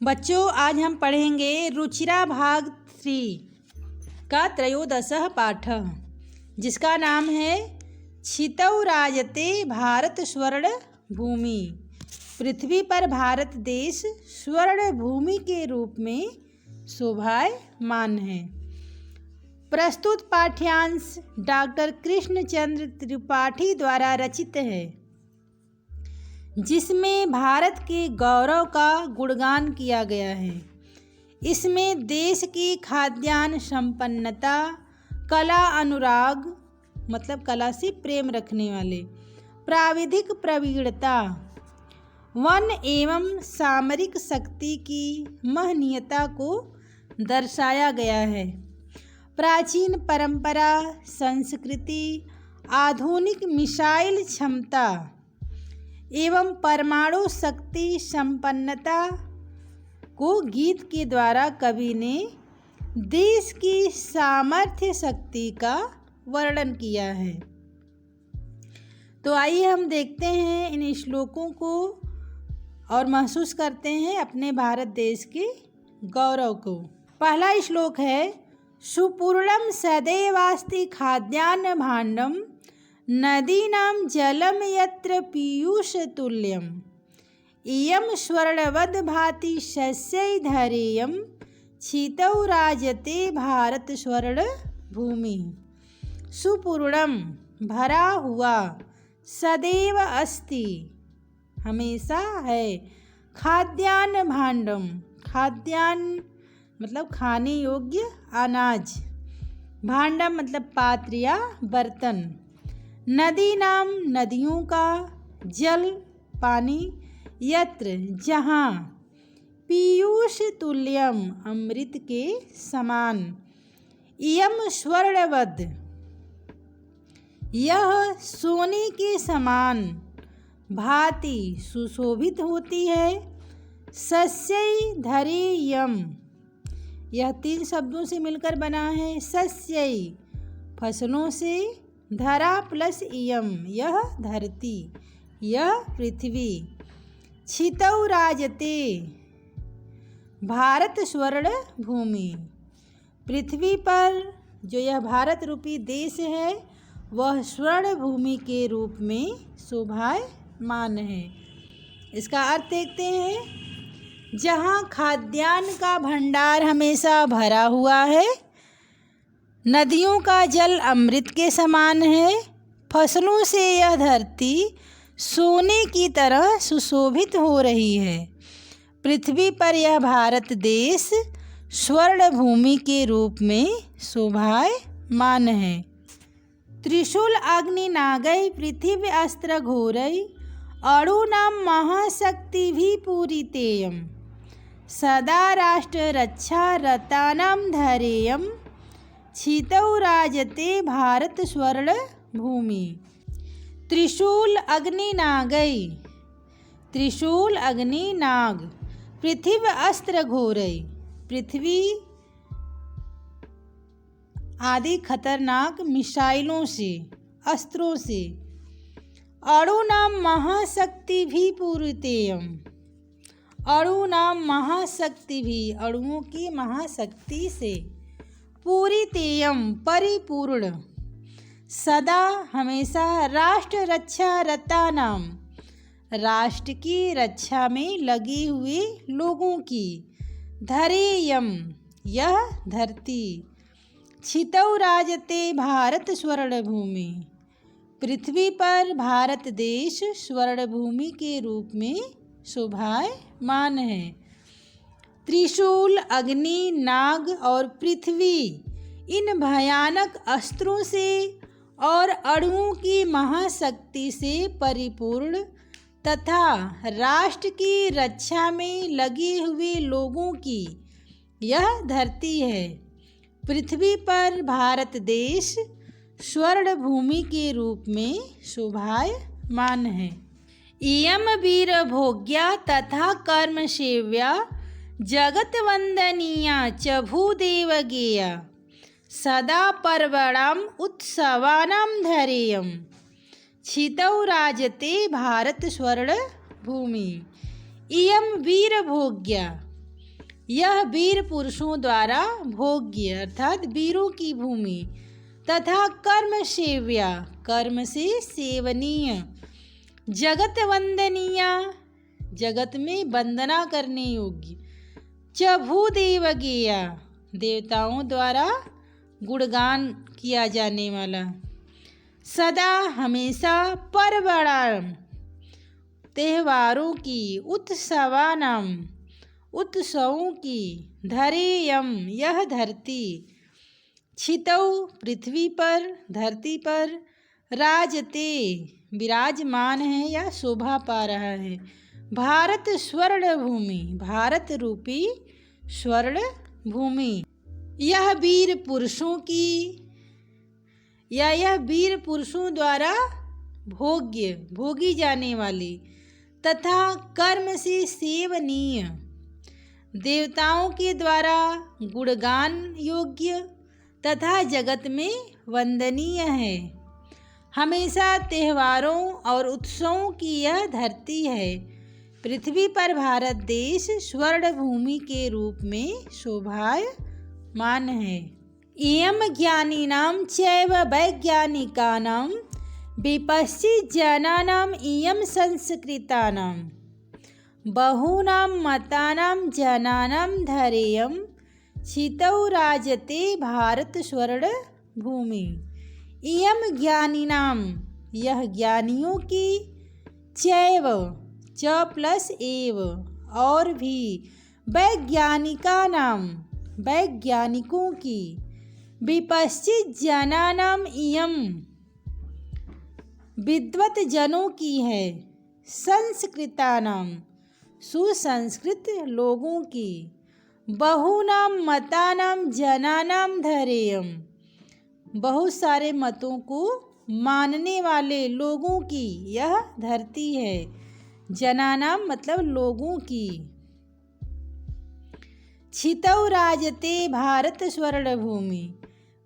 बच्चों, आज हम पढ़ेंगे रुचिरा भाग 3 का त्रयोदशः पाठ, जिसका नाम है क्षितौ राजते भारत स्वर्ण भूमि। पृथ्वी पर भारत देश स्वर्ण भूमि के रूप में शोभायमान है। प्रस्तुत पाठ्यांश डॉक्टर कृष्णचंद्र त्रिपाठी द्वारा रचित है, जिसमें भारत के गौरव का गुणगान किया गया है। इसमें देश की खाद्यान्न संपन्नता, कला अनुराग मतलब कला से प्रेम रखने वाले, प्राविधिक प्रवीणता, वन एवं सामरिक शक्ति की महनीयता को दर्शाया गया है। प्राचीन परंपरा, संस्कृति, आधुनिक मिसाइल क्षमता एवं परमाणु शक्ति संपन्नता को गीत के द्वारा कवि ने देश की सामर्थ्य शक्ति का वर्णन किया है। तो आइए हम देखते हैं इन श्लोकों को और महसूस करते हैं अपने भारत देश के गौरव को। पहला श्लोक है, सुपूर्णम सदैवास्ति खाद्यान्न भाण्डम नदीनां जलम यत्र पीयूषतुल्यम् इयं स्वर्णवद् भाति शस्यै धैर्यं क्षितौ राजते भारत स्वर्ण भूमि। सुपूर्णम भरा हुआ, सदैव अस्ति हमेशा है, खाद्यान्न भाण्डम खाद्यान्न मतलब खाने योग्य अनाज, भाण्डम मतलब पात्र या बर्तन, नदी नाम नदियों का, जल पानी, यत्र जहाँ, पीयूष तुल्यम अमृत के समान, इयम स्वर्णवद यह सोने के समान, भांति सुशोभित होती है, सस्यै धैर्यम यह 3 शब्दों से मिलकर बना है, सस्यै फसलों से, धरा प्लस इयम यह धरती, यह पृथ्वी, क्षितौ राजते भारत स्वर्ण भूमि, पृथ्वी पर जो यह भारत रूपी देश है वह स्वर्ण भूमि के रूप में शोभायमान है। इसका अर्थ देखते हैं, जहाँ खाद्यान्न का भंडार हमेशा भरा हुआ है, नदियों का जल अमृत के समान है, फसलों से यह धरती सोने की तरह सुशोभित हो रही है, पृथ्वी पर यह भारत देश स्वर्ण भूमि के रूप में शोभायमान है। त्रिशूल अग्नि नागै पृथ्वी अस्त्र घोरै अणूनां महाशक्तिभिः पूरितेयं सदा राष्ट्र रक्षा रतानां धैर्यं क्षितौ राजते भारत स्वर्ण भूमि। त्रिशूल अग्नि नागै, त्रिशूल अग्नि नाग, पृथ्वी अस्त्र घोरै पृथ्वी आदि खतरनाक मिसाइलों से, अस्त्रों से, अणूनां महाशक्तिभिः पूरितेयं अणूनां महाशक्तिभिः अणुओं की महाशक्ति से, पूरितेयं परिपूर्ण, सदा हमेशा, राष्ट्र रक्षा रतानाम राष्ट्र की रक्षा में लगे हुए लोगों की, धैर्यम यह धरती, क्षितौ राजते भारत स्वर्ण भूमि, पृथ्वी पर भारत देश स्वर्ण भूमि के रूप में शोभायमान है। त्रिशूल, अग्नि, नाग और पृथ्वी इन भयानक अस्त्रों से और अणुओं की महाशक्ति से परिपूर्ण तथा राष्ट्र की रक्षा में लगे हुए लोगों की यह धरती है, पृथ्वी पर भारत देश स्वर्ण भूमि के रूप में शोभायमान है। इयम वीर भोग्या तथा कर्म सेव्या जगत वंदनीया च भूदेव गेया सदा पर्वणाम उत्सवानां धैर्यं क्षितौ राजते भारत स्वर्ण भूमि। इयम वीर भोग्या यह वीर पुरुषों द्वारा भोग्य अर्थात वीरों की भूमि तथा कर्म सेव्या कर्म से सेवनीय, जगत वंदनीय जगत में वंदना करने योग्य, च भूदेव गेया देवताओं द्वारा गुणगान किया जाने वाला, सदा हमेशा पर्वणाम त्योहारों की, उत्सवानाम उत्सवों की, धरेयम यह धरती, छितौ पृथ्वी पर धरती पर, राजते विराजमान है या शोभा पा रहा है, भारत स्वर्ण भूमि भारत रूपी स्वर्ण भूमि, यह वीर पुरुषों की या यह वीर पुरुषों द्वारा भोग्य भोगी जाने वाली तथा कर्म से सेवनीय, देवताओं के द्वारा गुणगान योग्य तथा जगत में वंदनीय है, हमेशा त्योहारों और उत्सवों की यह धरती है। पृथ्वी पर भारत देश स्वर्ण भूमि के रूप में शोभायमान है। इयं ज्ञानिनां चैव वैज्ञानिकानां विपश्चित् जनानां इयं संस्कृतानां बहूनां मतानां जनानां धैर्यं छितौ राजते भारत स्वर्ण भूमि। इयं ज्ञानिनां यह ज्ञानियों की, चैव च प्लस एव और भी, वैज्ञानिकानां वैज्ञानिकों की, विपश्चित् जनानां इयं विद्वत जनों की है, संस्कृतानां सुसंस्कृत लोगों की, बहूनां मतानां जनानां धैर्यं बहुत सारे मतों को मानने वाले लोगों की यह धरती है, जनानाम मतलब लोगों की। छितौ राजते भारत स्वर्ण भूमि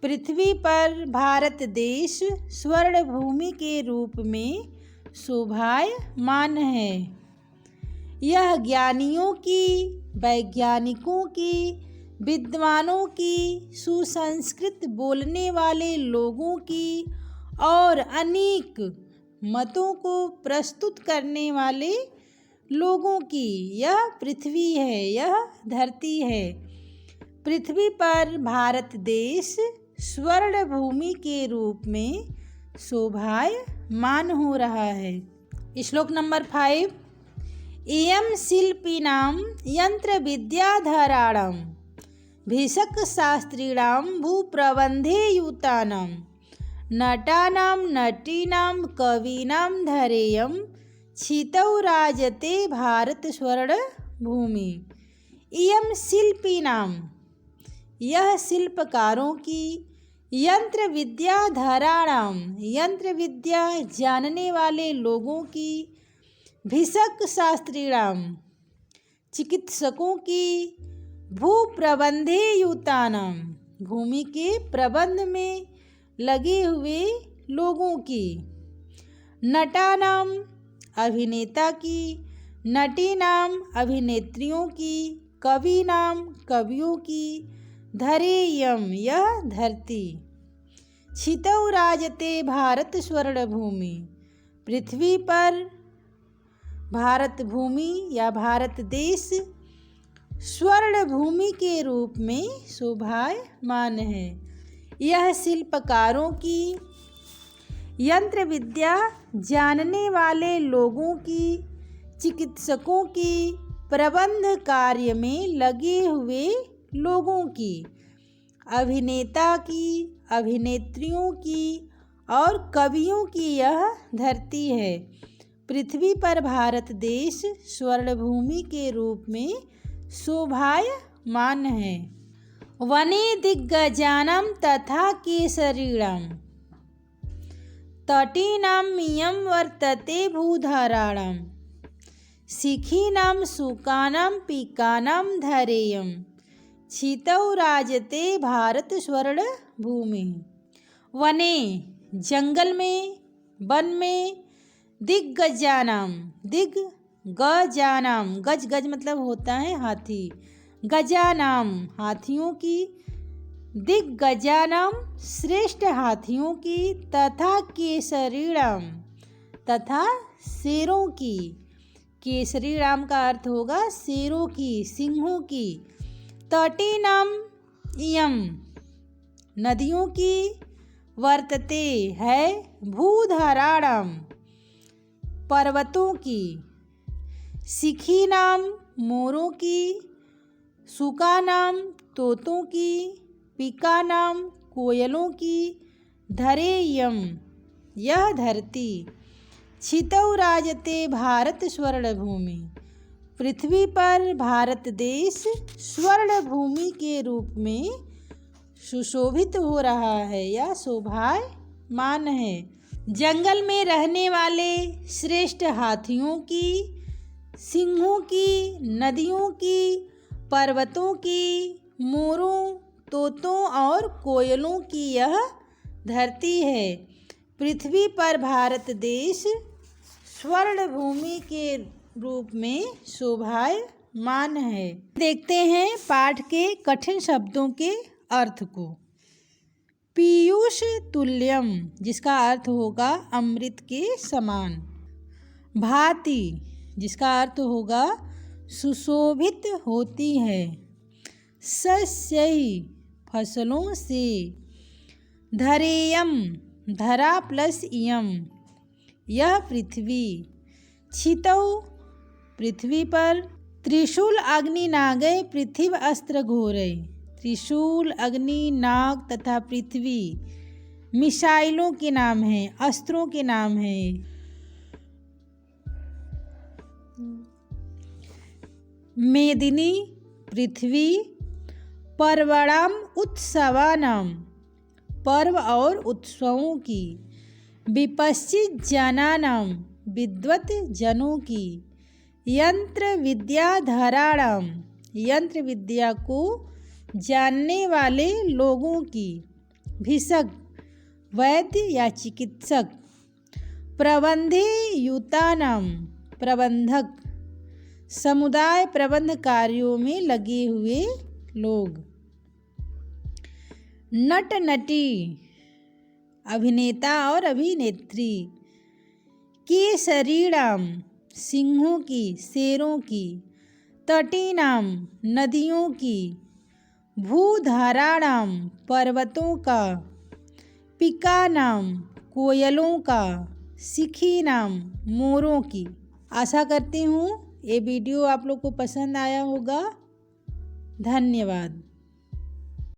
पृथ्वी पर भारत देश स्वर्ण भूमि के रूप में शोभायमान है। यह ज्ञानियों की, वैज्ञानिकों की, विद्वानों की, सुसंस्कृत बोलने वाले लोगों की और अनेक मतों को प्रस्तुत करने वाले लोगों की यह पृथ्वी है, यह धरती है। पृथ्वी पर भारत देश स्वर्ण भूमि के रूप में शोभायमान हो रहा है। श्लोक नंबर 5। इयं शिल्पिनां यंत्र विद्याधराणां भिषक्शास्त्रिणां भूप्रबन्धेयुतानां नटानां नटीनां कवीनां धैर्यं छितौ राजते भारत स्वर्ण भूमि। इयं शिल्पिनां यह शिल्पकारों की, यंत्र विद्याधराणां यंत्र विद्या जानने वाले लोगों की, भिषक्शास्त्रिणां चिकित्सकों की, भूप्रबन्धेयुतानां भूमि के प्रबंध में लगे हुए लोगों की, नटानां अभिनेता की, नटीनां अभिनेत्रियों की, कवीनां कवियों की, धैर्यं यह धरती, छितौ राजते भारत स्वर्ण भूमि पृथ्वी पर भारत भूमि या भारत देश स्वर्ण भूमि के रूप में शोभायमान है। यह शिल्पकारों की, यंत्र विद्या जानने वाले लोगों की, चिकित्सकों की, प्रबंध कार्य में लगे हुए लोगों की, अभिनेता की, अभिनेत्रियों की और कवियों की यह धरती है। पृथ्वी पर भारत देश स्वर्ण भूमि के रूप में शोभायमान है। वने दिग्गजानां तथा केसरीणां तटीनां इयं वर्तते भूधराणां शिखीनां शुकानां पीकानां धैर्यं छितौ राजते भारत स्वर्ण भूमि। वने जंगल में, वन में, दिग्गजानां दिग्गजानां गज गज मतलब होता है हाथी, गजानाम हाथियों की, दिग्गजानाम श्रेष्ठ हाथियों की, तथा केसरीणाम तथा शेरों की। केसरीणाम का अर्थ होगा शेरों की, सिंहों की। तटीनाम इयम नदियों की, वर्तते है भूधराणाम पर्वतों की। शिखीनाम मोरों की, सुकानाम तोतों की, पिकानाम कोयलों की, धरेयम यह धरती। छितौ राजते भारत स्वर्ण भूमि पृथ्वी पर भारत देश स्वर्ण भूमि के रूप में सुशोभित हो रहा है या शोभायमान है। जंगल में रहने वाले श्रेष्ठ हाथियों की, सिंहों की, नदियों की, पर्वतों की, मोरों, तोतों और कोयलों की यह धरती है। पृथ्वी पर भारत देश स्वर्ण भूमि के रूप में शोभायमान है। देखते हैं पाठ के कठिन शब्दों के अर्थ को। पीयूष तुल्यम जिसका अर्थ होगा अमृत के समान। भांति जिसका अर्थ होगा सुशोभित होती है। सस्यहि फसलों से। धरेयम धरा प्लस इयम यह पृथ्वी। छितौ पृथ्वी पर। त्रिशूल अग्नि नागय पृथ्वी अस्त्र घोरय। त्रिशूल अग्नि नाग तथा पृथ्वी मिसाइलों के नाम हैं, अस्त्रों के नाम हैं। मेदिनी पृथ्वी। पर्वणाम उत्सवानाम पर्व और उत्सवों की। विपश्चित जनानाम विद्वत जनों की। यंत्र विद्याधराणाम यंत्र विद्या को जानने वाले लोगों की। भिषक वैद्य या चिकित्सक। प्रबंधे युतानाम प्रबंधक समुदाय प्रबंध कार्यों में लगे हुए लोग। नट नटी अभिनेता और अभिनेत्री। केसरीणाम सिंहों की, शेरों की। तटीनाम नदियों की। भूधराणाम पर्वतों का। पिकानाम कोयलों का। शिखीनाम मोरों की। आशा करती हूँ ये वीडियो आप लोग को पसंद आया होगा। धन्यवाद।